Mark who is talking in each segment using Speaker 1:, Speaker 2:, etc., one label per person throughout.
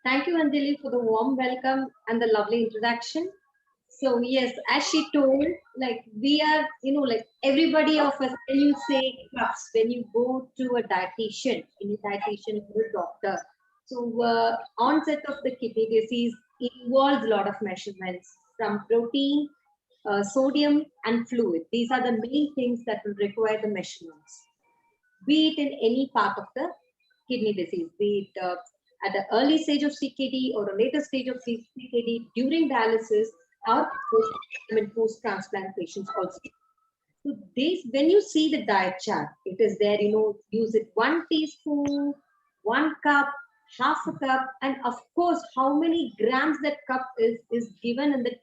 Speaker 1: Thank you, Anjali, for the warm welcome and the lovely introduction. So, yes, as she told, like we are, like everybody of us, when you say cups, when you go to a dietitian, any dietitian or a doctor, so onset of the kidney disease involves a lot of measurements from protein, sodium, and fluid. These are the main things that will require the measurements, be it in any part of the kidney disease, be it at the early stage of CKD or a later stage of CKD during dialysis or post transplant patients also. So this, when you see the diet chart, it is there, use it 1 teaspoon, 1 cup, half a cup, and of course, how many grams that cup is given in the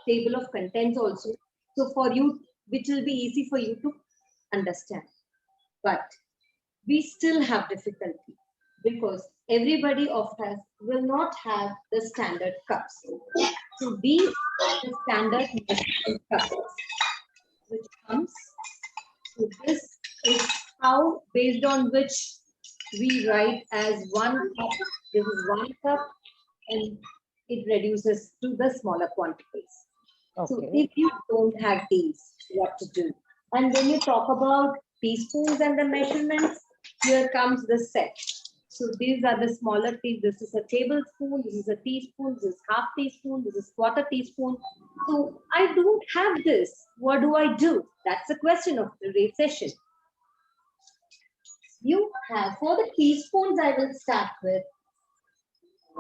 Speaker 1: table of contents also. So for you, which will be easy for you to understand. But we still have difficulty because everybody of us will not have the standard cups. So these are the standard measurement cups, which comes. So this is how, based on which we write as 1 cup. This is 1 cup, and it reduces to the smaller quantities. So
Speaker 2: Okay.
Speaker 1: if you don't have these, what to do? And when you talk about teaspoons and the measurements, here comes the set. So these are the smaller teaspoons. This is a tablespoon, this is a teaspoon, this is half teaspoon, this is quarter teaspoon. So I don't have this. What do I do? That's the question of today's session. You have, for the teaspoons, I will start with.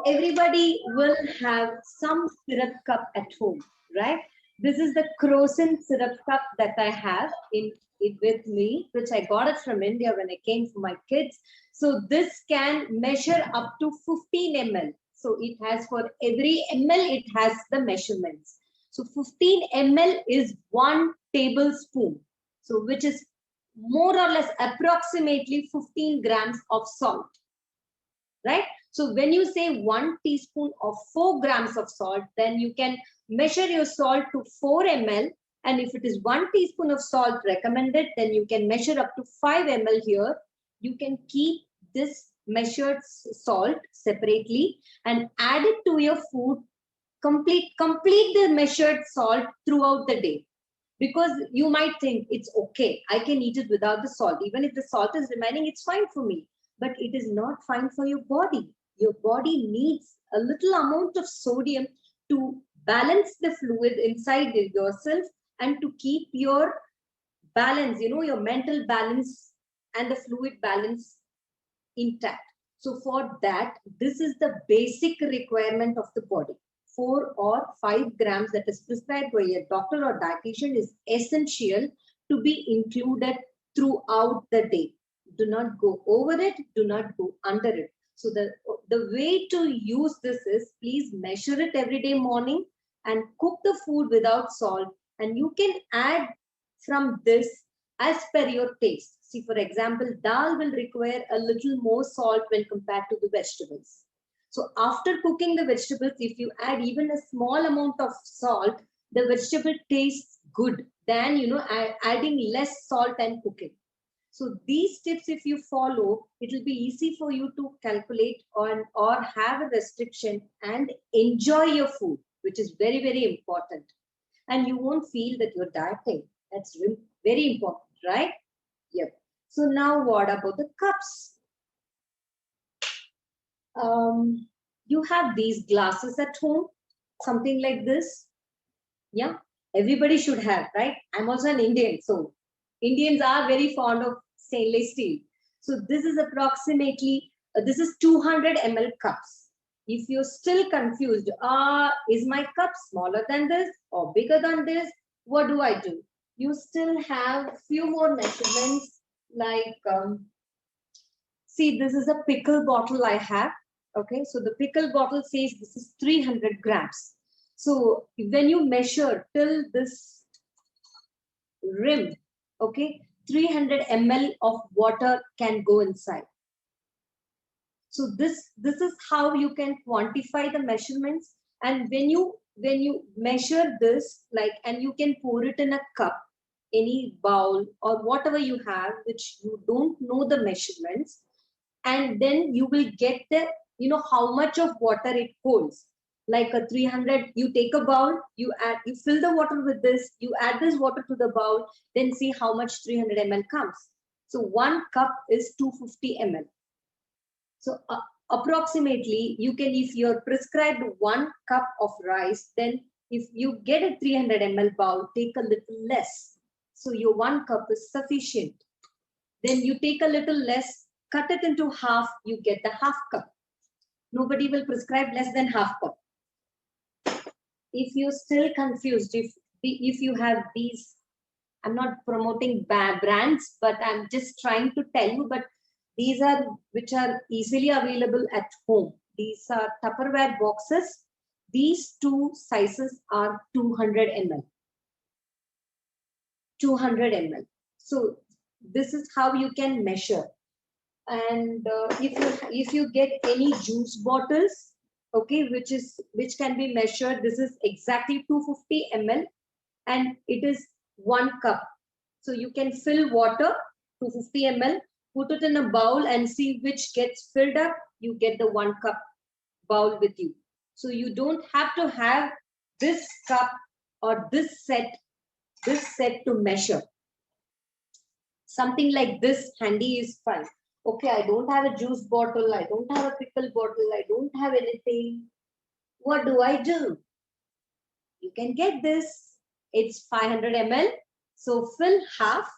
Speaker 1: Everybody will have some syrup cup at home, right? This is the Crocin syrup cup that I have in it with me, which I got it from India when I came for my kids. So this can measure up to 15 ml. So it has, for every ml, it has the measurements. So 15 ml is 1 tablespoon. So which is more or less approximately 15 grams of salt, right? So when you say 1 teaspoon of 4 grams of salt, then you can measure your salt to 4 ml. And if it is 1 teaspoon of salt recommended, then you can measure up to 5 ml here. You can keep this measured salt separately and add it to your food. Complete the measured salt throughout the day, because you might think it's okay, I can eat it without the salt. Even if the salt is remaining, it's fine for me. But it is not fine for your body. Your body needs a little amount of sodium to balance the fluid inside yourself and to keep your balance, your mental balance and the fluid balance intact. So for that, this is the basic requirement of the body. 4 or 5 grams that is prescribed by a doctor or dietitian is essential to be included throughout the day. Do not go over it, do not go under it. So the way to use this is, please measure it every day morning and cook the food without salt, and you can add from this as per your taste. See, for example, dal will require a little more salt when compared to the vegetables. So after cooking the vegetables, if you add even a small amount of salt, the vegetable tastes good than, adding less salt and cooking. So these tips, if you follow, it will be easy for you to calculate on or have a restriction and enjoy your food, which is very, very important. And you won't feel that you're dieting. That's very important, right? Yep. So now what about the cups? You have these glasses at home, something like this. Yeah, everybody should have, right? I'm also an Indian, so Indians are very fond of stainless steel. So this is approximately, this is 200 ml cups. If you're still confused, is my cup smaller than this or bigger than this? What do I do? You still have few more measurements, like, see, this is a pickle bottle I have. Okay, so the pickle bottle says this is 300 grams. So when you measure till this rim, okay, 300 ml of water can go inside. So this is how you can quantify the measurements. And when you measure this, like, and you can pour it in a cup, any bowl or whatever you have, which you don't know the measurements, and then you will get the you know, how much of water it holds. Like a 300, you take a bowl, you fill the water with this, you add this water to the bowl, then see how much 300 ml comes. So 1 cup is 250 ml. So approximately, you can, if you're prescribed 1 cup of rice, then if you get a 300 ml bowl, take a little less. So your 1 cup is sufficient. Then you take a little less, cut it into half, you get the half cup. Nobody will prescribe less than half cup. If you're still confused, if you have these, I'm not promoting brands, but I'm just trying to tell you, but these are which are easily available at home. These are Tupperware boxes. These 2 sizes are 200 ml. 200 ml. So this is how you can measure. And if you get any juice bottles, okay, which can be measured, this is exactly 250 ml, and it is 1 cup. So you can fill water 250 ml, put it in a bowl and see which gets filled up. You get the 1 cup bowl with you. So you don't have to have this cup or this set to measure. Something like this handy is fine. Okay, I don't have a juice bottle, I don't have a pickle bottle, I don't have anything. What do I do? You can get this. It's 500 ml. So fill half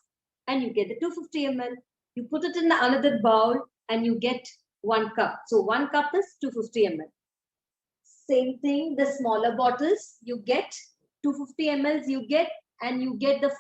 Speaker 1: and you get the 250 ml. You put it in the another bowl and you get 1 cup. So 1 cup is 250 ml. Same thing, the smaller bottles, you get 250 ml, you get, and you get the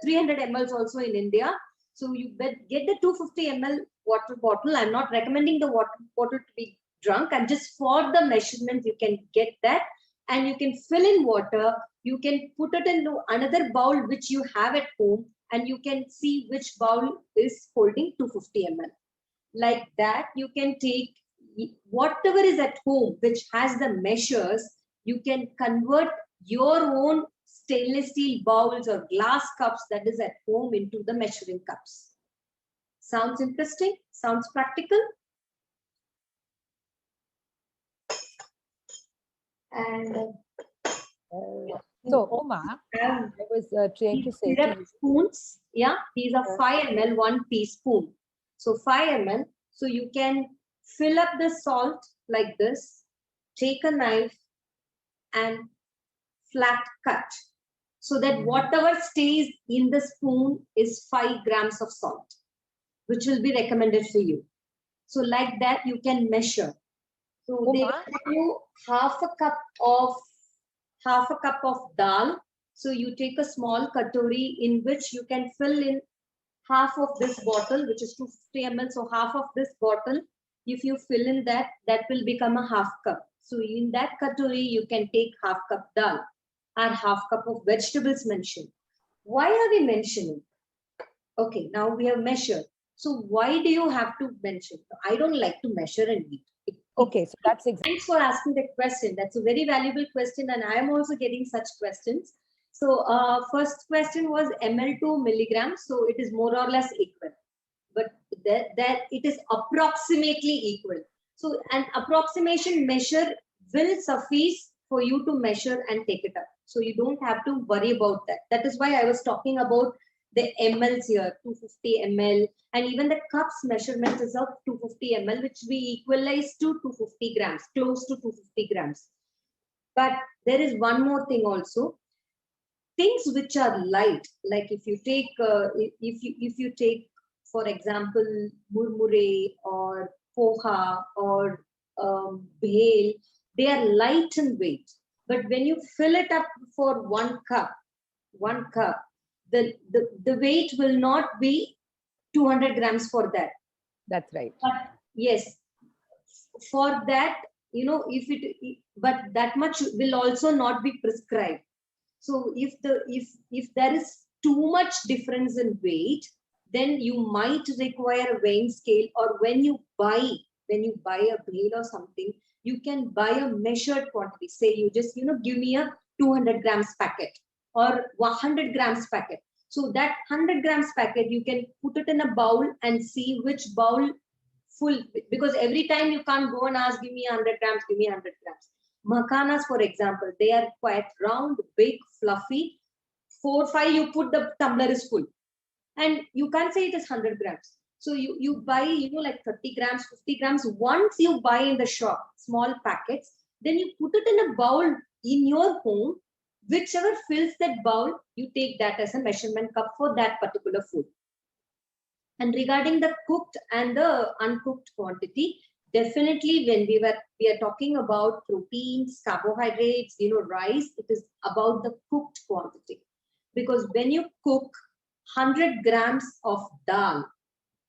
Speaker 1: 300 ml also in India. So you get the 250 ml water bottle. I'm not recommending the water bottle to be drunk. I'm just for the measurement, you can get that. And you can fill in water. You can put it into another bowl which you have at home, and you can see which bowl is holding 250 ml. Like that, you can take whatever is at home which has the measures. You can convert your own stainless steel bowls or glass cups that is at home into the measuring cups. Sounds interesting? Sounds practical? And
Speaker 2: so, Uma, I was trying to say
Speaker 1: spoons. Yeah, these are 5 ml, 1 teaspoon. So 5 ml. So you can fill up the salt like this, take a knife and flat cut, so that whatever stays in the spoon is 5 grams of salt, which will be recommended for you. So like that, you can measure. So they give you half a cup of dal. So you take a small katori in which you can fill in half of this bottle, which is 250 ml. So half of this bottle, if you fill in that will become a half cup. So in that katori, you can take half cup dal and half cup of vegetables mentioned. Why are we mentioning? Okay, now we have measured. So why do you have to mention? I don't like to measure and eat.
Speaker 2: Okay, so that's exactly.
Speaker 1: Thanks for asking that question. That's a very valuable question, and I am also getting such questions. So first question was ml to milligrams. So it is more or less equal, but that it is approximately equal. So an approximation measure will suffice for you to measure and take it up. So you don't have to worry about that. That is why I was talking about the mLs here, 250 ml, and even the cups measurement is of 250 ml, which we equalize to 250 grams, close to 250 grams. But there is one more thing also. Things which are light, like if you take, for example, murmure or poha or bhel, they are light in weight. But when you fill it up for 1 cup, the weight will not be 200 grams for that.
Speaker 2: That's right.
Speaker 1: But yes, for that, but that much will also not be prescribed. So if there is too much difference in weight, then you might require a weighing scale, or when you buy a bhel or something, you can buy a measured quantity. Say you just give me a 200 grams packet or 100 grams packet. So that 100 grams packet, you can put it in a bowl and see which bowl full, because every time you can't go and ask, give me 100 grams, give me 100 grams. Makhanas, for example, they are quite round, big, fluffy. 4, 5, you put the tumbler is full. And you can't say it is 100 grams. So you buy, like 30 grams, 50 grams. Once you buy in the shop, small packets, then you put it in a bowl in your home. Whichever fills that bowl, you take that as a measurement cup for that particular food. And regarding the cooked and the uncooked quantity, definitely when we are talking about proteins, carbohydrates, rice, it is about the cooked quantity. Because when you cook 100 grams of dal,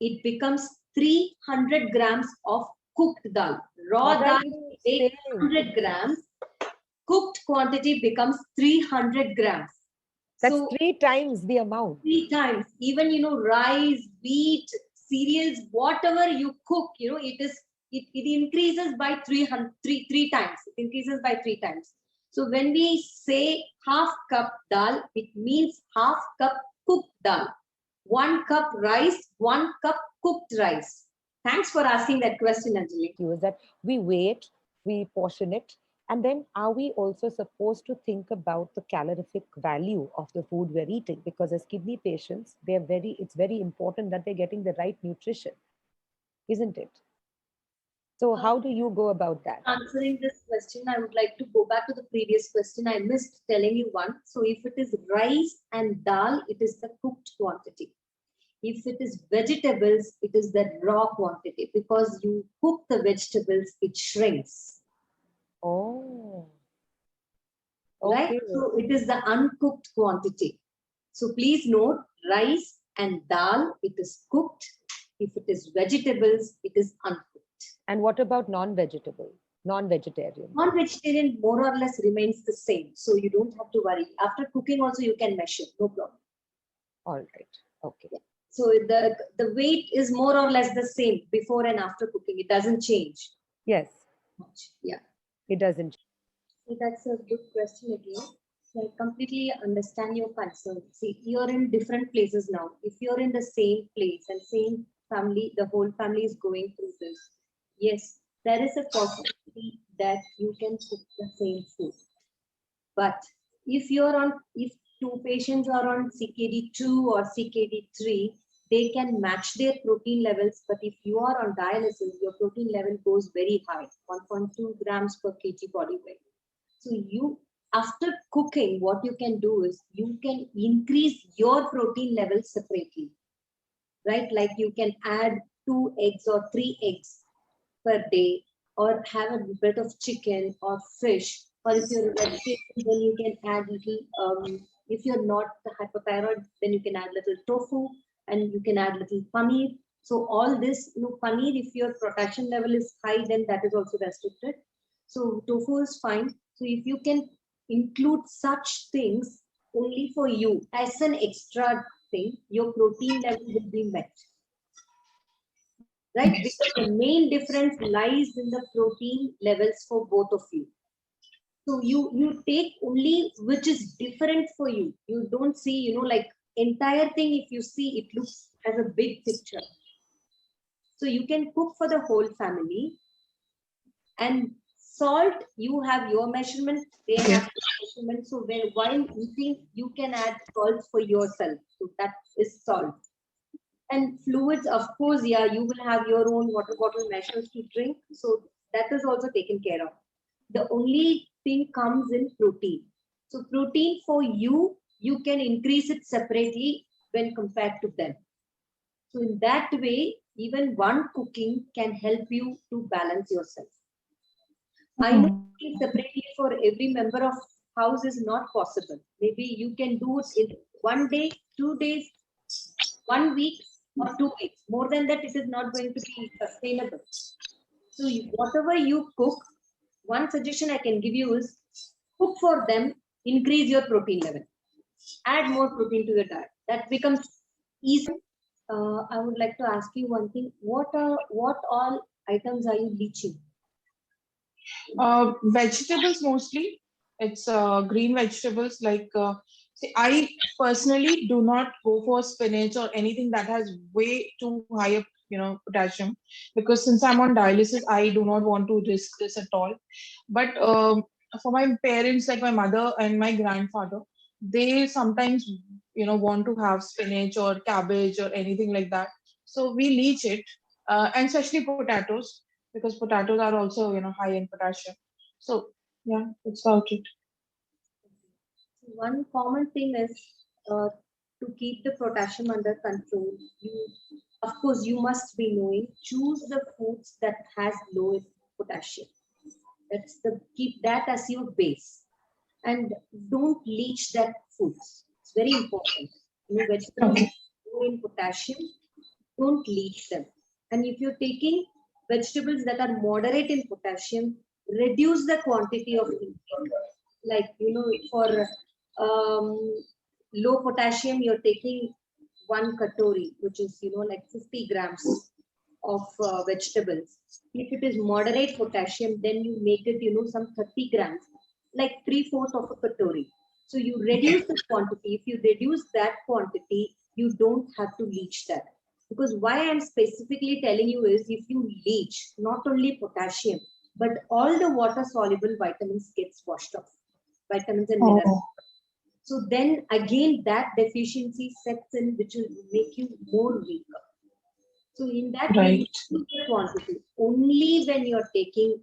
Speaker 1: it becomes 300 grams of cooked dal. Raw dal, 800 grams. Cooked quantity becomes 300 grams.
Speaker 2: That's so 3 times the amount.
Speaker 1: 3 times. Even, rice, wheat, cereals, whatever you cook, it increases by 3 times. It increases by 3 times. So when we say half cup dal, it means half cup cooked dal. 1 cup rice, 1 cup cooked rice. Thanks for asking that question, Anjali.
Speaker 2: Was that we wait, we portion it, and then are we also supposed to think about the calorific value of the food we're eating? Because as kidney patients, it's very important that they're getting the right nutrition, isn't it? So how do you go about that?
Speaker 1: Answering this question, I would like to go back to the previous question. I missed telling you one. So if it is rice and dal, it is the cooked quantity. If it is vegetables, it is the raw quantity. Because you cook the vegetables, it shrinks.
Speaker 2: Oh.
Speaker 1: Okay. Right? So it is the uncooked quantity. So please note, rice and dal, it is cooked. If it is vegetables, it is uncooked.
Speaker 2: And what about non-vegetarian?
Speaker 1: Non-vegetarian more or less remains the same. So you don't have to worry. After cooking also you can measure, no problem.
Speaker 2: All right. Okay.
Speaker 1: Yeah. So the weight is more or less the same before and after cooking. It doesn't change.
Speaker 2: Yes.
Speaker 1: Yeah.
Speaker 2: It doesn't.
Speaker 1: So that's a good question again. So I completely understand your concern. See, you're in different places now. If you're in the same place and same family, the whole family is going through this. Yes, there is a possibility that you can cook the same food. But if 2 patients are on CKD2 or CKD3, they can match their protein levels. But if you are on dialysis, your protein level goes very high, 1.2 grams per kg body weight. So after cooking, what you can do is you can increase your protein levels separately, right? Like you can add 2 eggs or 3 eggs per day, or have a bit of chicken or fish, or if you're a vegetarian, then you can add little, if you're not hypothyroid, then you can add little tofu, and you can add little paneer. So all this, paneer, if your protein level is high, then that is also restricted. So tofu is fine. So if you can include such things only for you as an extra thing, your protein level will be met. Right? Because the main difference lies in the protein levels for both of you. So you take only which is different for you. You don't see, like entire thing, if you see, it looks as a big picture. So you can cook for the whole family. And salt, you have your measurement, they have their measurement. So while eating, you can add salt for yourself. So that is salt. And fluids, of course, yeah, you will have your own water bottle measures to drink. So that is also taken care of. The only thing comes in protein. So protein for you, you can increase it separately when compared to them. So in that way, even one cooking can help you to balance yourself. I know cooking separately for every member of house is not possible. Maybe you can do it in 1 day, 2 days, 1 week, or 2 weeks. More than that, it is not going to be sustainable. So whatever you cook, one suggestion I can give you is cook for them, increase your protein level. Add more protein to your diet. That becomes easy. I would like to ask you one thing. What all items are you leaching?
Speaker 3: Vegetables mostly. It's green vegetables like see, I personally do not go for spinach or anything that has way too high potassium, because since I'm on dialysis, I do not want to risk this at all. But for my parents, like my mother and my grandfather, they sometimes want to have spinach or cabbage or anything like that. So we leach it, and especially potatoes, because potatoes are also high in potassium. So yeah, that's about it.
Speaker 1: One common thing is to keep the potassium under control. Of course, you must be knowing. Choose the foods that has low potassium. Keep that as your base, and don't leach that foods. It's very important. Vegetables
Speaker 3: Okay.
Speaker 1: low in potassium, don't leach them. And if you're taking vegetables that are moderate in potassium, reduce the quantity of intake. Like, for low potassium, you're taking 1 katori, which is, like 50 grams of vegetables. If it is moderate potassium, then you make it, some 30 grams, like 3/4 of a katori. So you reduce the quantity. If you reduce that quantity, you don't have to leach that. Because why I'm specifically telling you is, if you leach not only potassium, but all the water soluble vitamins gets washed off, vitamins and minerals.
Speaker 3: Oh,
Speaker 1: So then again, that deficiency sets in, which will make you more weaker. So in that way,
Speaker 3: right.
Speaker 1: reduce the quantity. Only when you're taking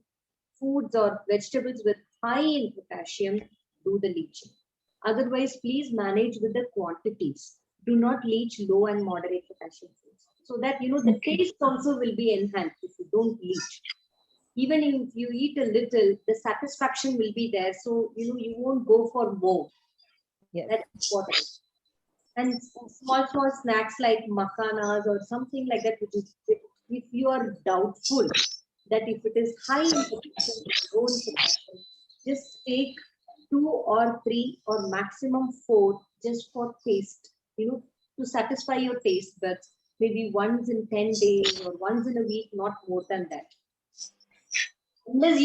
Speaker 1: foods or vegetables with high in potassium, do the leaching. Otherwise, please manage with the quantities. Do not leach low and moderate potassium foods. So that, the
Speaker 3: Okay.
Speaker 1: taste also will be enhanced if you don't leach. Even if you eat a little, the satisfaction will be there. So, you won't go for more.
Speaker 2: Yes.
Speaker 1: That's important. And small snacks like makanas or something like that, which is, if you are doubtful that if it is high in potassium or low in potassium, just take 2 or 3 or maximum 4 just for taste, to satisfy your taste buds, maybe once in 10 days or once in a week, not more than that. Unless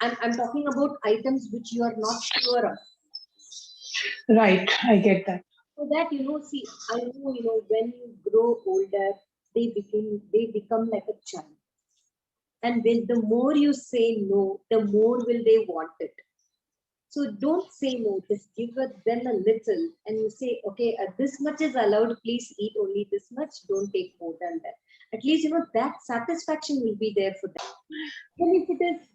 Speaker 1: I'm talking about items which you are not sure of.
Speaker 3: Right, I get that.
Speaker 1: So that, see, I know, when you grow older, they become like a child. And when the more you say no, the more will they want it. So don't say no, just give them a little, and you say, okay, this much is allowed, please eat only this much, don't take more than that. At least, that satisfaction will be there for them. Then if it is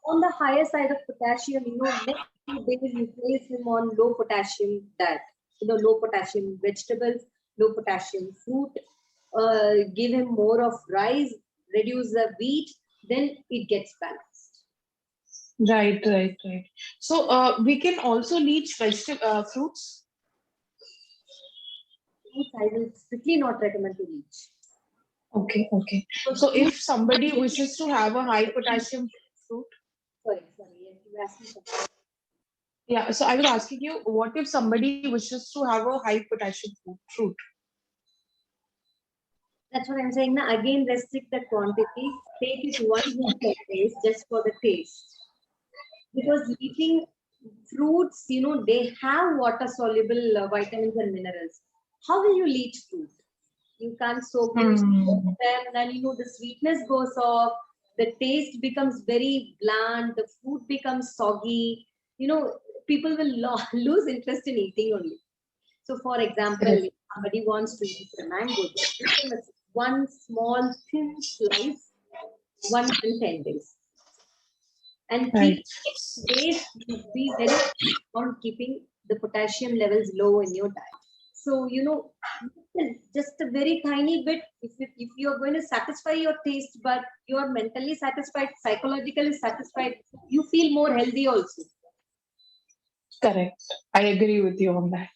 Speaker 1: on the higher side of potassium, next few days you place him on low potassium diet, low potassium vegetables, low potassium fruit, give him more of rice, reduce the wheat, then it gets balanced.
Speaker 3: Right, right, right. So we can also leach fruits.
Speaker 1: Fruits, I will strictly not recommend to leach.
Speaker 3: Okay, okay.
Speaker 1: Because
Speaker 3: So if somebody wishes to have a high potassium fruit,
Speaker 1: sorry, yes, you asked me something.
Speaker 3: yeah. So I was asking you, what if somebody wishes to have a high potassium fruit?
Speaker 1: That's what I'm saying. Now, again, restrict the quantity. Take it once in 10 days just for the taste. Because eating fruits, they have water soluble vitamins and minerals. How will you leach fruit? You can't soak them, then the sweetness goes off, the taste becomes very bland, the food becomes soggy. People will lose interest in eating only. So, for example, if somebody wants to eat a mango, just give them one small thin slice once in 10 days. And
Speaker 3: Right.
Speaker 1: keep days, be very on keeping the potassium levels low in your diet. So, just a very tiny bit, if you're going to satisfy your taste, but you are mentally satisfied, psychologically satisfied, you feel more healthy also.
Speaker 3: Correct. I agree with you on that.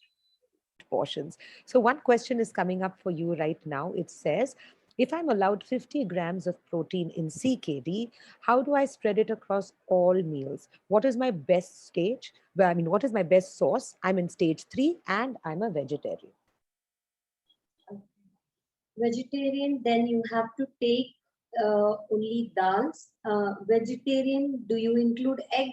Speaker 2: Portions. So one question is coming up for you right now. It says, if I'm allowed 50 grams of protein in CKD, how do I spread it across all meals? What is my best stage? Well, I mean, what is my best source? I'm in stage 3 and I'm a vegetarian.
Speaker 1: Vegetarian, then you have to take only dals. Vegetarian, do you include egg?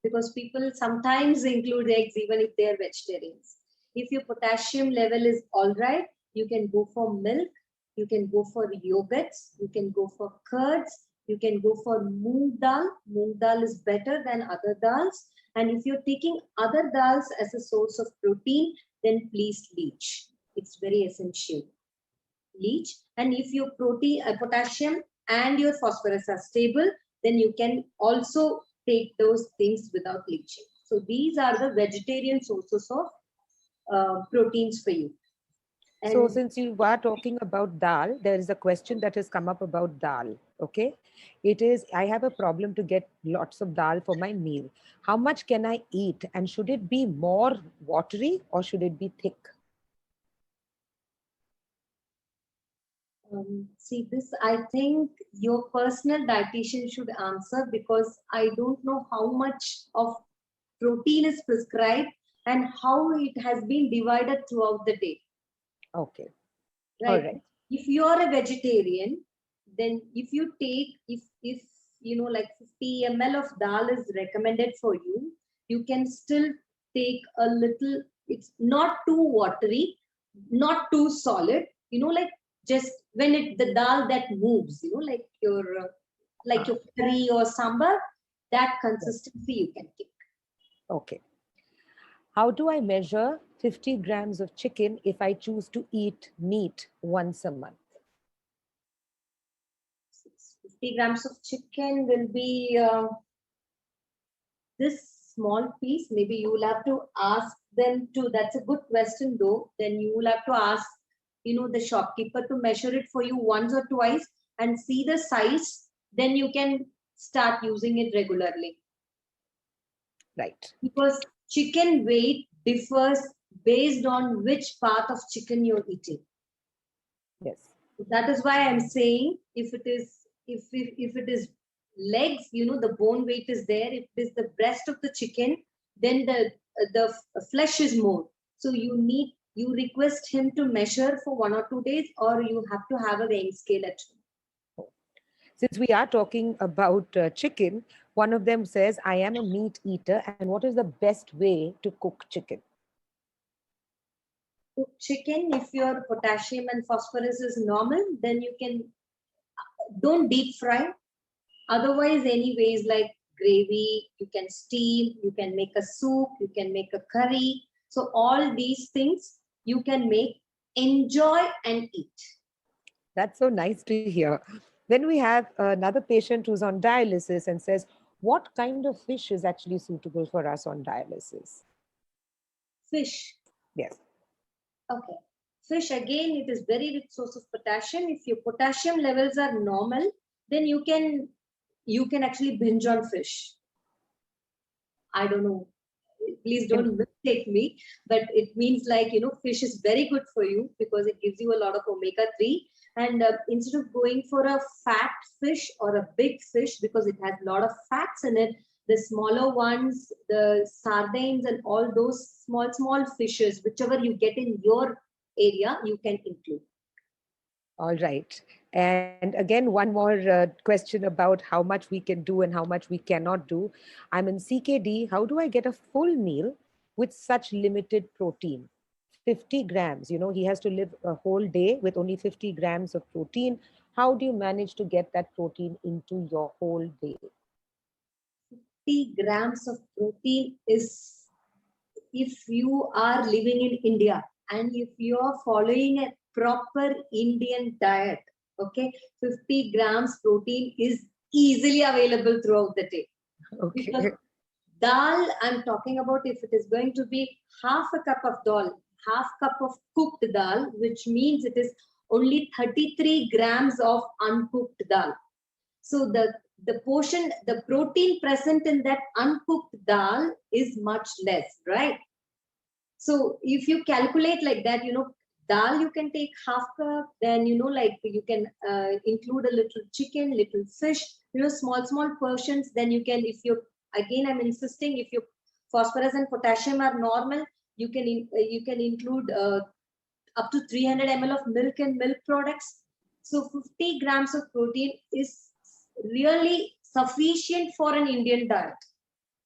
Speaker 1: Because people sometimes include eggs even if they are vegetarians. If your potassium level is all right, you can go for milk. you can go for yogurts, you can go for curds, you can go for moong dal. Moong dal is better than other dals. And if you're taking other dals as a source of protein, then please leach. It's very essential. Leach. And if your protein, potassium and your phosphorus are stable, then you can also take those things without leaching. So these are the vegetarian sources of proteins for you.
Speaker 2: So
Speaker 1: And
Speaker 2: since you are talking about dal, there is a question that has come up about dal. Okay. It is, I have a problem to get lots of dal for my meal. How much can I eat? And should it be more watery or should it be thick?
Speaker 1: see this, I think your personal dietitian should answer, because I don't know how much of protein is prescribed and how it has been divided throughout the day.
Speaker 2: Okay.
Speaker 1: Right.
Speaker 2: All right.
Speaker 1: If you are a vegetarian, then if you take, if you know, like 50 ml of dal is recommended for you, you can still take a little. It's not too watery, not too solid. You know, like just when the dal that moves. You know, like your curry or sambar, that consistency you can take.
Speaker 2: Okay. How do I measure 50 grams of chicken if I choose to eat meat once a month?
Speaker 1: 50 grams of chicken will be this small piece. Maybe you will have to ask them to, that's a good question though. Then you will have to ask, you know, the shopkeeper to measure it for you once or twice and see the size. Then you can start using it regularly.
Speaker 2: Right.
Speaker 1: Because chicken weight differs based on which part of chicken you're eating.
Speaker 2: Yes.
Speaker 1: That is why I'm saying if it is legs, you know, the bone weight is there. If it is the breast of the chicken, then the flesh is more. So you request him to measure for 1 or 2 days, or you have to have a weighing scale at home.
Speaker 2: Since we are talking about chicken, one of them says, I am a meat eater, and what is the best way to cook chicken?
Speaker 1: Cook chicken, if your potassium and phosphorus is normal, then you can, don't deep fry. Otherwise, any ways like gravy, you can steam, you can make a soup, you can make a curry. So all these things you can make, enjoy and eat.
Speaker 2: That's so nice to hear. Then we have another patient who's on dialysis and says, what kind of fish is actually suitable for us on dialysis?
Speaker 1: Fish.
Speaker 2: Yes.
Speaker 1: Okay. Fish, again, it is very rich source of potassium. If your potassium levels are normal, then you can actually binge on fish. I don't know. Please don't mistake me, but it means like, you know, fish is very good for you because it gives you a lot of omega-3. And instead of going for a fat fish or a big fish, because it has a lot of fats in it, the smaller ones, the sardines and all those small fishes, whichever you get in your area, you can include.
Speaker 2: All right. And again, one more question about how much we can do and how much we cannot do. I'm in CKD. How do I get a full meal with such limited protein? 50 grams, you know, he has to live a whole day with only 50 grams of protein. How do you manage to get that protein into your whole day?
Speaker 1: 50 grams of protein is, if you are living in India and if you are following a proper Indian diet, okay, 50 grams protein is easily available throughout the day.
Speaker 2: Okay.
Speaker 1: Because dal, I'm talking about, if it is going to be half a cup of dal, half cup of cooked dal, which means it is only 33 grams of uncooked dal. So the portion, the protein present in that uncooked dal is much less, right? So if you calculate like that, you know, dal you can take half cup, then, you know, like you can include a little chicken, little fish, you know, small portions. Then you can, if you, again I'm insisting, if your phosphorus and potassium are normal, you can include up to 300 ml of milk and milk products. So 50 grams of protein is really sufficient for an Indian diet.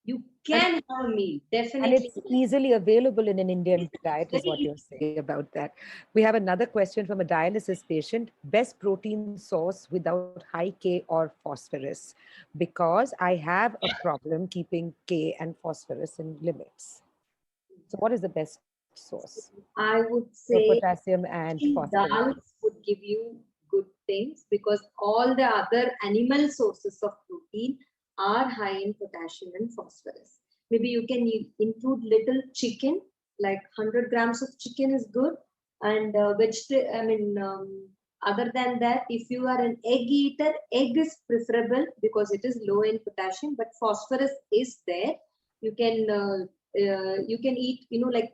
Speaker 1: You can have a meal,
Speaker 2: And
Speaker 1: definitely.
Speaker 2: it's easily available in an Indian
Speaker 1: It's
Speaker 2: diet, is
Speaker 1: very
Speaker 2: what you're
Speaker 1: easy.
Speaker 2: saying about that. We have another question from a dialysis patient. Best protein source without high K or phosphorus? Because I have a problem keeping K and phosphorus in limits. So what is the best source
Speaker 1: I would
Speaker 2: for
Speaker 1: say
Speaker 2: potassium and phosphorus?
Speaker 1: dals would give you good things because all the other animal sources of protein are high in potassium and phosphorus. Maybe you can include little chicken, like 100 grams of chicken is good. And other than that, if you are an egg eater, egg is preferable because it is low in potassium, but phosphorus is there. You can eat, like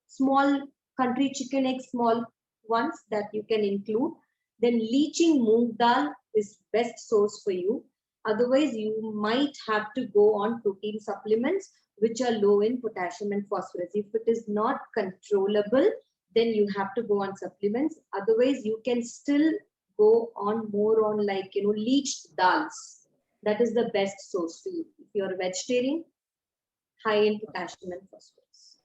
Speaker 1: small country chicken eggs, small ones that you can include. Then leaching moong dal is best source for you. Otherwise, you might have to go on protein supplements which are low in potassium and phosphorus. If it is not controllable, then you have to go on supplements. Otherwise, you can still go on more on leached dals. That is the best source for you. If you're a vegetarian, high in potassium and phosphorus.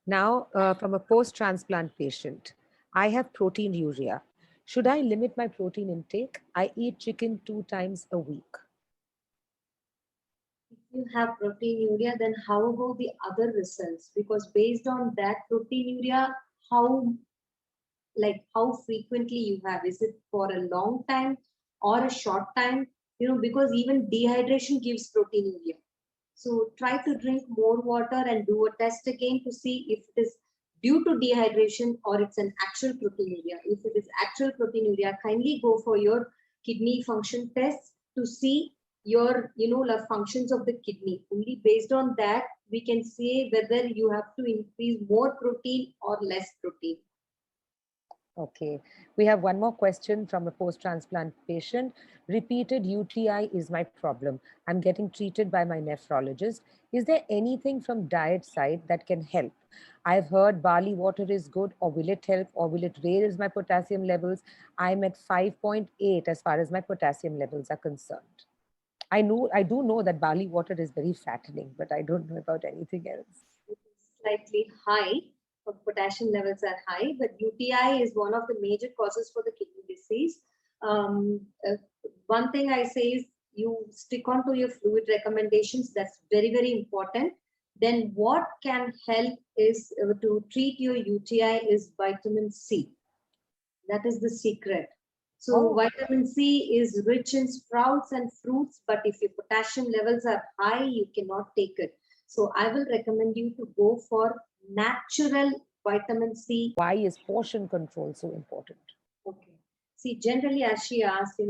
Speaker 2: Now, from a post-transplant patient, I have proteinuria. Should I limit my protein intake? I eat chicken 2 times a week.
Speaker 1: If you have proteinuria, then how about the other results? Because based on that proteinuria, how frequently you have, is it for a long time or a short time? Because even dehydration gives proteinuria. So try to drink more water and do a test again to see if it is due to dehydration or it's an actual proteinuria. If it is actual proteinuria, kindly go for your kidney function test to see your the functions of the kidney. Only based on that we can say whether you have to increase more protein or less protein.
Speaker 2: Okay. We have one more question from a post-transplant patient. Repeated UTI is my problem. I'm getting treated by my nephrologist. Is there anything from diet side that can help? I've heard barley water is good, or will it help, or will it raise my potassium levels? I'm at 5.8 as far as my potassium levels are concerned. I do know that barley water is very fattening, but I don't know about anything else.
Speaker 1: Slightly high, potassium levels are high, but UTI is one of the major causes for the kidney disease. One thing I say is you stick on to your fluid recommendations. That's very, very important. Then what can help is to treat your UTI is vitamin C. That is the secret. So vitamin C is rich in sprouts and fruits, but if your potassium levels are high, you cannot take it. So I will recommend you to go for natural vitamin C.
Speaker 2: Why is portion control so important?
Speaker 1: Okay. See, generally, as she asked, a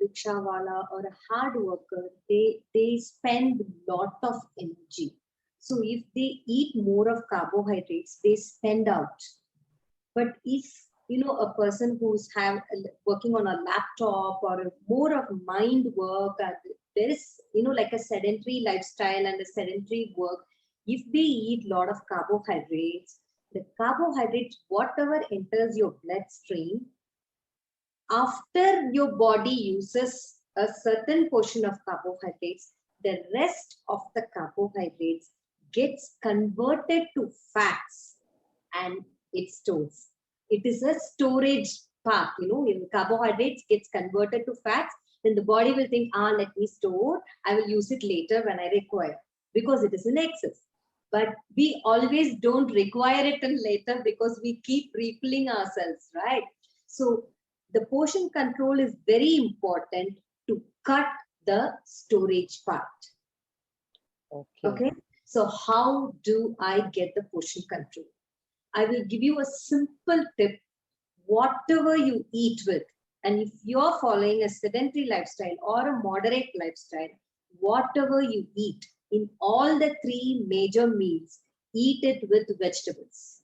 Speaker 1: rickshawala or a hard worker, they spend a lot of energy. So if they eat more of carbohydrates, they spend out. But if a person who's working on a laptop or more of mind work, there is like a sedentary lifestyle and a sedentary work, if they eat a lot of carbohydrates, the carbohydrates, whatever enters your bloodstream, after your body uses a certain portion of carbohydrates, the rest of the carbohydrates gets converted to fats and it stores. It is a storage path, carbohydrates gets converted to fats, then the body will think, let me store, I will use it later when I require, because it is in excess. But we always don't require it till later because we keep refilling ourselves, right? So the portion control is very important to cut the storage part. Okay. So how do I get the portion control? I will give you a simple tip. Whatever you eat with, and if you're following a sedentary lifestyle or a moderate lifestyle, whatever you eat in all the 3 major meals, eat it with vegetables.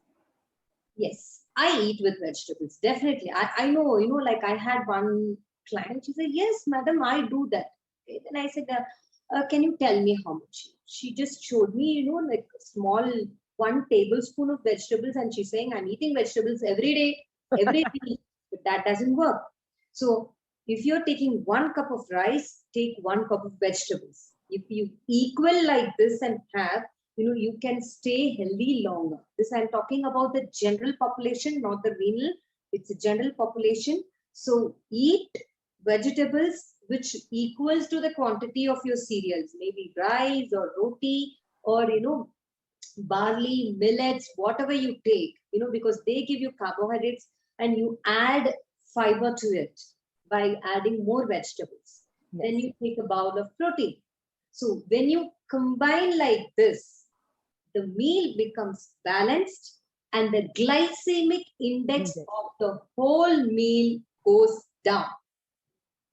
Speaker 1: Yes, I eat with vegetables. Definitely. I know, like I had one client, she said, yes, madam, I do that. Okay. Then I said, can you tell me how much? She just showed me, like a small 1 tablespoon of vegetables, and she's saying, I'm eating vegetables every day, every meal, but that doesn't work. So if you're taking 1 cup of rice, take 1 cup of vegetables. If you equal like this and have, you can stay healthy longer. This I'm talking about the general population, not the renal. It's a general population. So eat vegetables which equals to the quantity of your cereals, maybe rice or roti or barley, millets, whatever you take, because they give you carbohydrates and you add fiber to it by adding more vegetables. Then
Speaker 2: Yes.
Speaker 1: you take a bowl of protein. So when you combine like this, the meal becomes balanced and the glycemic index
Speaker 2: Indeed.
Speaker 1: of the whole meal goes down.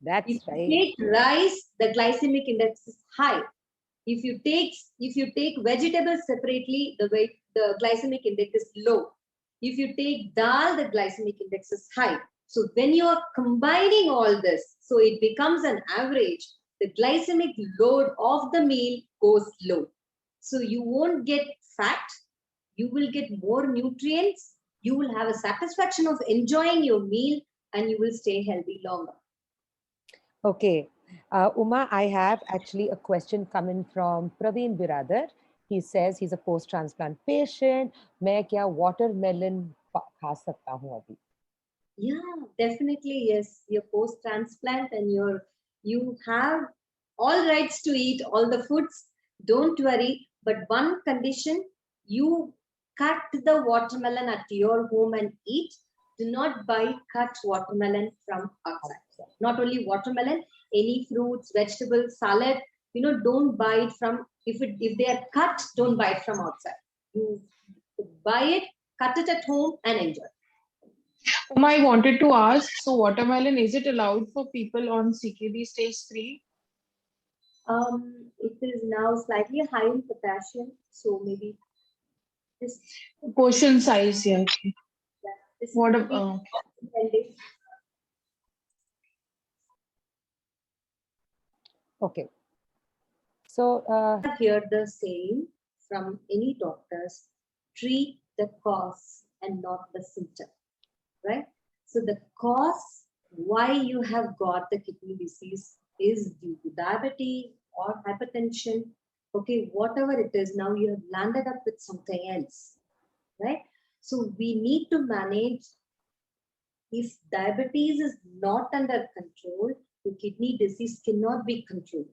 Speaker 2: That's
Speaker 1: If you
Speaker 2: right.
Speaker 1: take rice, the glycemic index is high. If you take vegetables separately, the glycemic index is low. If you take dal, the glycemic index is high. So when you are combining all this, so it becomes an average, the glycemic load of the meal goes low. So you won't get fat, you will get more nutrients, you will have a satisfaction of enjoying your meal, and you will stay healthy longer.
Speaker 2: Okay. Uma, I have actually a question coming from Praveen Biradar. He says he's a post-transplant patient. मैं क्या watermelon खा सकता हूँ अभी?
Speaker 1: Yeah, definitely yes. You're post transplant and you have all rights to eat all the foods. Don't worry. But one condition, you cut the watermelon at your home and eat. Do not buy cut watermelon from outside.
Speaker 2: Outside.
Speaker 1: Not only watermelon, any fruits, vegetables, salad. Don't buy it from if they are cut. Don't buy it from outside. You buy it, cut it at home, and enjoy.
Speaker 3: I wanted to ask, so watermelon, is it allowed for people on CKD stage 3?
Speaker 1: It is now slightly high in potassium, so maybe this,
Speaker 3: Portion size, yeah.
Speaker 1: this
Speaker 3: What
Speaker 1: could be
Speaker 3: about,
Speaker 1: depending.
Speaker 2: Okay. So,
Speaker 1: I have heard the saying from any doctors: treat the cause and not the symptom, right? So the cause why you have got the kidney disease is due to diabetes or hypertension. Okay, whatever it is, now you have landed up with something else, right? So we need to manage. If diabetes is not under control, your kidney disease cannot be controlled.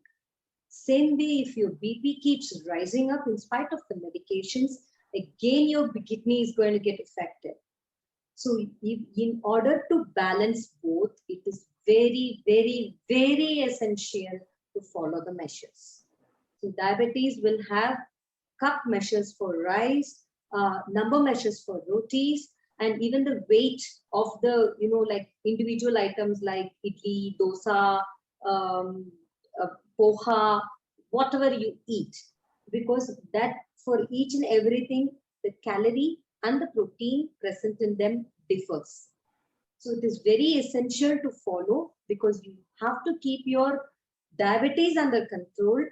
Speaker 1: Same way, if your BP keeps rising up in spite of the medications, again your kidney is going to get affected. So in order to balance both, it is very, very, very essential to follow the measures. So diabetes will have cup measures for rice, number measures for rotis, and even the weight of the, like individual items like idli, dosa, um, poha, whatever you eat. Because that for each and everything, the calorie and the protein present in them differs. So it is very essential to follow because you have to keep your diabetes under control,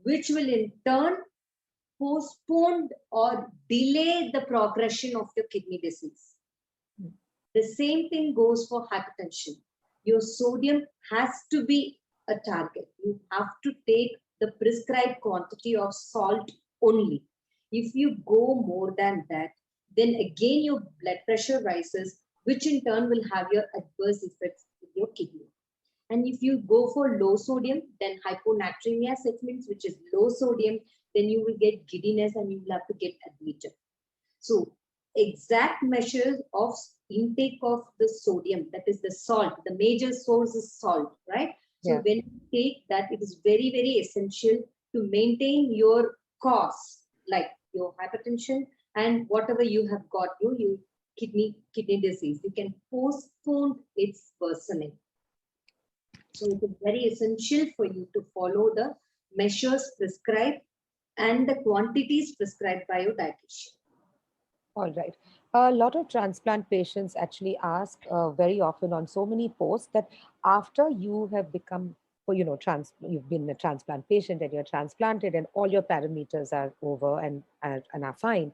Speaker 1: which will in turn postpone or delay the progression of your kidney disease. The same thing goes for hypertension. Your sodium has to be a target. You have to take the prescribed quantity of salt only. If you go more than that, then again your blood pressure rises, which in turn will have your adverse effects with your kidney. And if you go for low sodium, then hyponatremia segments, which is low sodium, then you will get giddiness and you will have to get admitted. So exact measures of intake of the sodium, that is the salt, the major source is salt, right? So
Speaker 2: yeah.
Speaker 1: when you take that, it is very, very essential to maintain your cause, like your hypertension and whatever you have got, your kidney disease. You can postpone its worsening. So it is very essential for you to follow the measures prescribed and the quantities prescribed by your dietitian.
Speaker 2: All right. A lot of transplant patients actually ask very often on so many posts that after you have become, well, you've been a transplant patient and you're transplanted and all your parameters are over and are fine.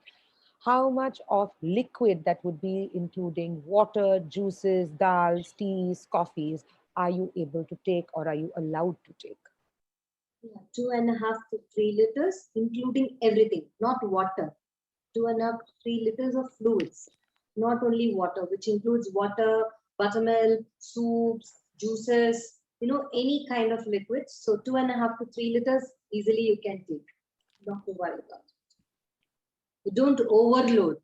Speaker 2: How much of liquid that would be including water, juices, dals, teas, coffees are you able to take or are you allowed to take?
Speaker 1: Yeah, 2.5 to 3 liters, including everything, not water. 2.5 to 3 liters of fluids, not only water, which includes water, buttermilk, soups, juices, any kind of liquids. So 2.5 to 3 liters easily you can take. Not to worry about it. Don't overload.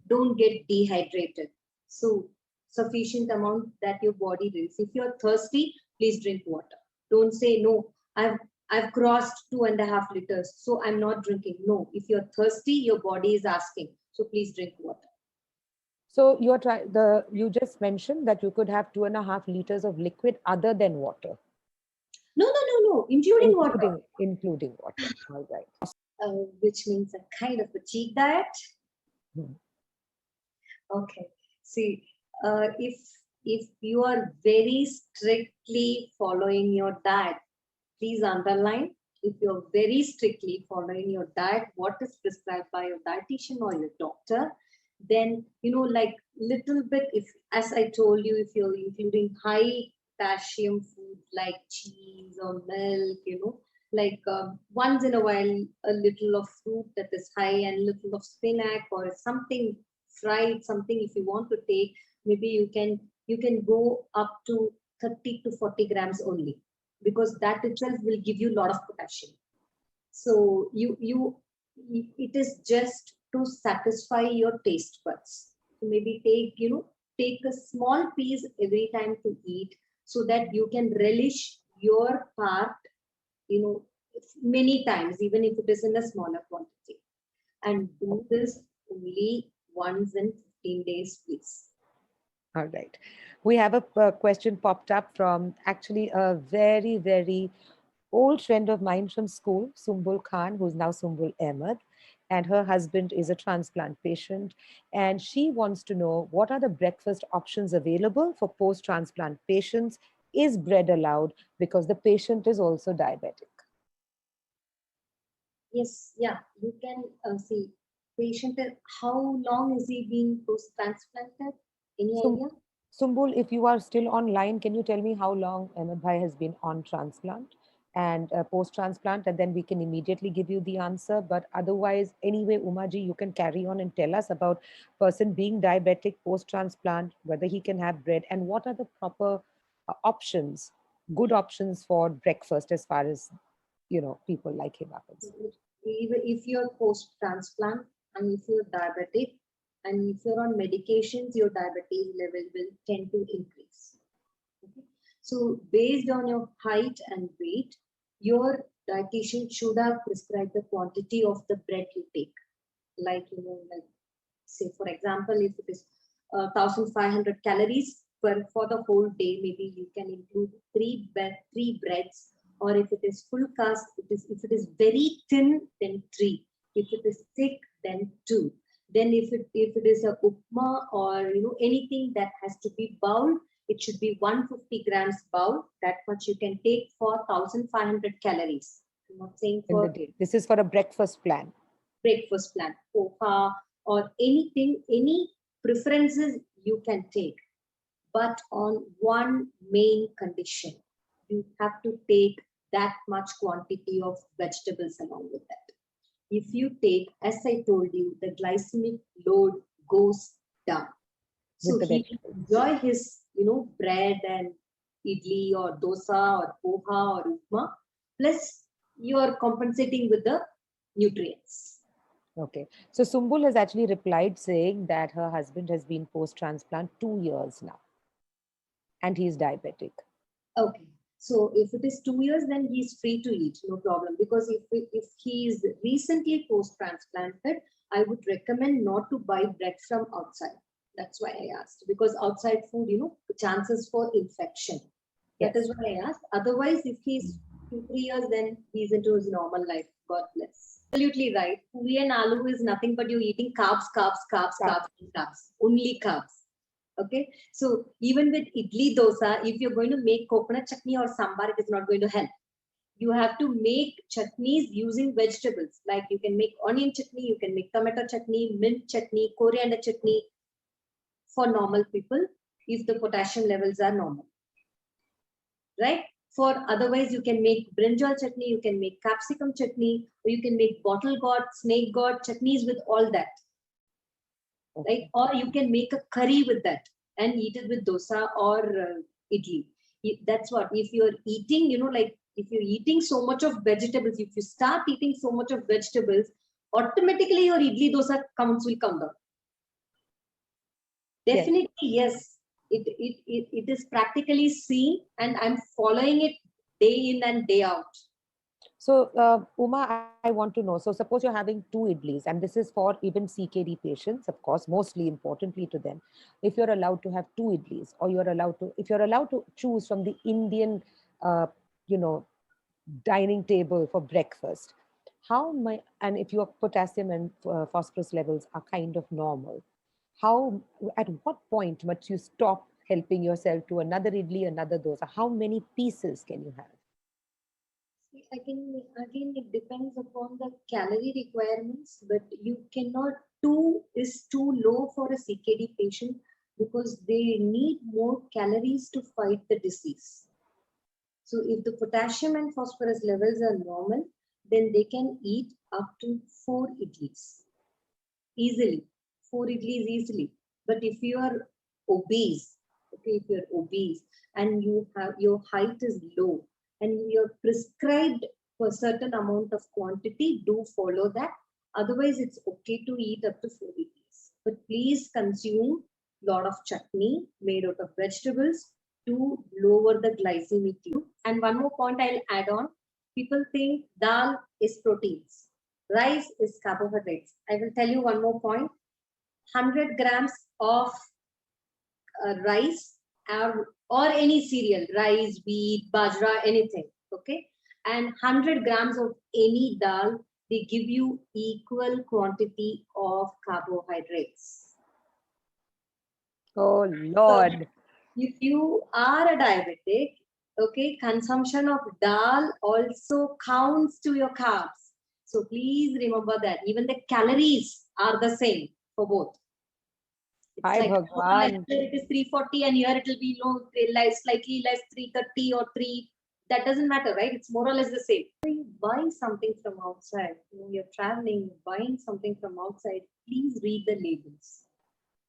Speaker 1: Don't get dehydrated. So sufficient amount that your body drinks. If you're thirsty, please drink water. Don't say no. I've crossed 2.5 liters, so I'm not drinking. No, if you're thirsty, your body is asking. So please drink water.
Speaker 2: So you just mentioned that you could have 2.5 liters of liquid other than water,
Speaker 1: No, including water,
Speaker 2: including water. All right.
Speaker 1: which means a kind of a cheat diet.
Speaker 2: Hmm.
Speaker 1: Okay. See, if you are very strictly following your diet, please underline, if you're very strictly following your diet, what is prescribed by your dietitian or your doctor, then, like little bit, if, as I told you, if you're including high potassium food like cheese or milk, like once in a while, a little of fruit that is high and little of spinach or something fried, something if you want to take, maybe you can go up to 30 to 40 grams only, because that itself will give you a lot of potassium. So it is just to satisfy your taste buds. So maybe take a small piece every time to eat, so that you can relish your part, you know, many times, even if it is in a smaller quantity. And do this only once in 15 days, please.
Speaker 2: All right. We have a question popped up from actually a very, very old friend of mine from school, Sumbul Khan, who's now Sumbul Ahmed. And her husband is a transplant patient. And she wants to know, what are the breakfast options available for post transplant patients? Is bread allowed? Because the patient is also diabetic.
Speaker 1: Yes, yeah, you can see patient. How long is he being post transplanted? Any
Speaker 2: So,
Speaker 1: idea?
Speaker 2: Sumbul, if you are still online, can you tell me how long Ahmed Bhai has been on transplant and post transplant, and then we can immediately give you the answer. But otherwise, anyway, Umaji, you can carry on and tell us about person being diabetic post transplant, whether he can have bread, and what are the proper options, good options for breakfast as far as people like him are concerned.
Speaker 1: Even if you're post transplant and if you're diabetic and if you're on medications, your diabetes level will tend to increase. Okay? So based on your height and weight, your dietitian should have prescribed the quantity of the bread you take. Like, like say for example, if it is 1,500 calories for the whole day, maybe you can include three breads, or if it is full cast, if it is very thin, then three. If it is thick, then two. Then if it is a upma or anything that has to be bowl, it should be 150 grams bowl. That much you can take for 1,500 calories. I'm not saying
Speaker 2: In the
Speaker 1: for
Speaker 2: day. This is for a breakfast plan.
Speaker 1: breakfast plan, poha, or anything, any preferences you can take. But on one main condition, you have to take that much quantity of vegetables along with that. If you take, as I told you, the glycemic load goes down. So
Speaker 2: With the
Speaker 1: he
Speaker 2: vegetables.
Speaker 1: will enjoy his, bread and idli or dosa or poha or upma, plus you are compensating with the nutrients.
Speaker 2: Okay. So Sumbul has actually replied saying that her husband has been post-transplant 2 years now and he's diabetic.
Speaker 1: Okay. So if it is 2 years, then he's free to eat, no problem. Because if he is recently post-transplanted, I would recommend not to buy bread from outside. That's why I asked. Because outside food, chances for infection. That
Speaker 2: Yes.
Speaker 1: is why I asked. Otherwise, if he's 2-3 years, then he's into his normal life. God bless. Absolutely right. Puri and aloo is nothing but you're eating carbs, and carbs. Only carbs. Okay. So even with idli dosa, if you're going to make coconut chutney or sambar, it is not going to help. You have to make chutneys using vegetables. Like you can make onion chutney, you can make tomato chutney, mint chutney, coriander chutney for normal people if the potassium levels are normal. Right? For otherwise, you can make brinjal chutney, you can make capsicum chutney, or you can make bottle gourd, snake gourd chutneys with all that. Right? Or you can make a curry with that and eat it with dosa or idli. That's what, if you're eating, like if you're eating so much of vegetables, if you start eating so much of vegetables, automatically your idli dosa counts will come down. Definitely, yes. It is practically seen, and I'm following it day in and day out.
Speaker 2: So, Uma, I want to know. So, suppose you're having 2 idlis, and this is for even CKD patients, of course, mostly importantly to them. If you're allowed to have 2 idlis, or if you're allowed to choose from the Indian, uh, you know, dining table for breakfast, and if your potassium and phosphorus levels are kind of normal, at what point must you stop helping yourself to another idli, another dosa? How many pieces can you have?
Speaker 1: Again, it depends upon the calorie requirements, but you cannot, 2 is too low for a CKD patient because they need more calories to fight the disease. So if the potassium and phosphorus levels are normal, then they can eat up to 4 idlis easily, 4 idlis easily. But if you are obese, okay, if you're obese and your height is low, and you're prescribed for a certain amount of quantity, do follow that. Otherwise, it's okay to eat up to 4 idlis. But please consume a lot of chutney made out of vegetables to lower the glycemic load. And one more point I'll add on. People think dal is proteins, rice is carbohydrates. I will tell you one more point. 100 grams of rice or any cereal, rice, wheat, bajra, anything, okay? And 100 grams of any dal, they give you equal quantity of carbohydrates.
Speaker 2: Oh, Lord.
Speaker 1: So if you are a diabetic, okay, consumption of dal also counts to your carbs. So please remember that. Even the calories are the same for both. It's
Speaker 2: Hi,
Speaker 1: like
Speaker 2: Bhagwan.
Speaker 1: it is 340 and here it will be slightly less 330 or 3. That doesn't matter, right? It's more or less the same. When you buy something from outside, you're traveling, buying something from outside, please read the labels.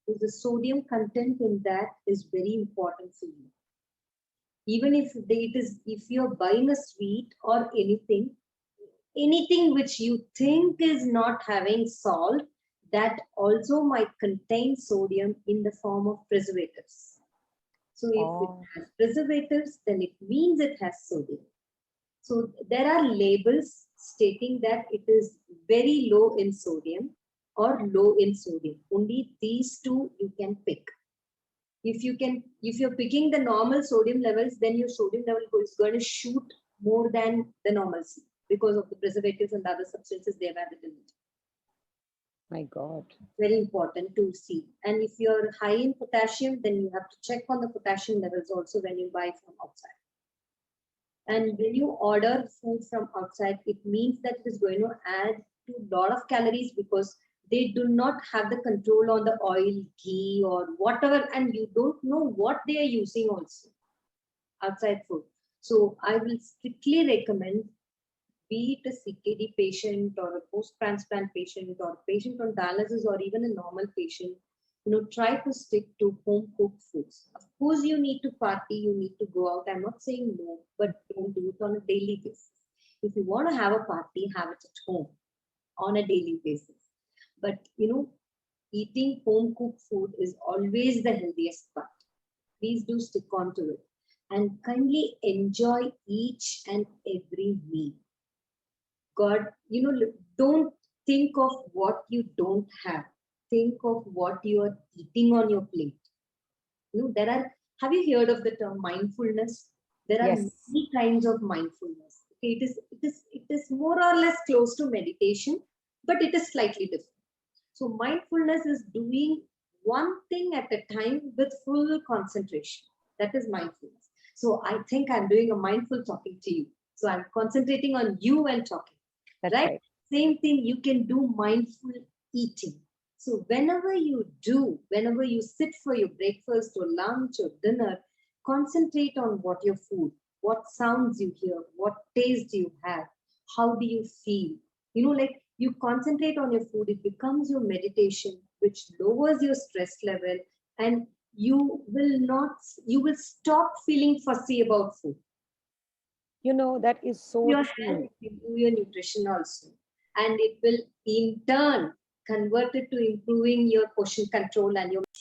Speaker 1: Because the sodium content in that is very important for you. Even if you're buying a sweet or anything which you think is not having salt, that also might contain sodium in the form of preservatives. So if it has preservatives, then it means it has sodium. So there are labels stating that it is very low in sodium or low in sodium. Only these two you can pick. If you're picking the normal sodium levels, then your sodium level is going to shoot more than the normalcy because of the preservatives and other substances they've added in it.
Speaker 2: My God.
Speaker 1: Very important to see. And if you're high in potassium, then you have to check on the potassium levels also when you buy from outside. And when you order food from outside, it means that it is going to add to a lot of calories because they do not have the control on the oil, ghee, or whatever, and you don't know what they are using also outside food. So I will strictly recommend, be it a CKD patient or a post-transplant patient or a patient on dialysis or even a normal patient, try to stick to home-cooked foods. Of course, you need to party, you need to go out. I'm not saying no, but don't do it on a daily basis. If you want to have a party, have it at home on a daily basis. But, eating home-cooked food is always the healthiest part. Please do stick on to it and kindly enjoy each and every meal. God, don't think of what you don't have. Think of what you are eating on your plate. Have you heard of the term mindfulness? There are many kinds of mindfulness. Okay, it is more or less close to meditation, but it is slightly different. So mindfulness is doing one thing at a time with full concentration. That is mindfulness. So I think I'm doing a mindful talking to you. So I'm concentrating on you and talking.
Speaker 2: That's right.
Speaker 1: Same thing, you can do mindful eating. So whenever you sit for your breakfast or lunch or dinner, concentrate on what your food. what sounds you hear, what taste you have, how do you feel. Like you concentrate on your food, it becomes your meditation, which lowers your stress level, and you will stop feeling fussy about food.
Speaker 2: That is so
Speaker 1: Your
Speaker 2: true.
Speaker 1: health, improve your nutrition also. And it will in turn convert it to improving your portion control and your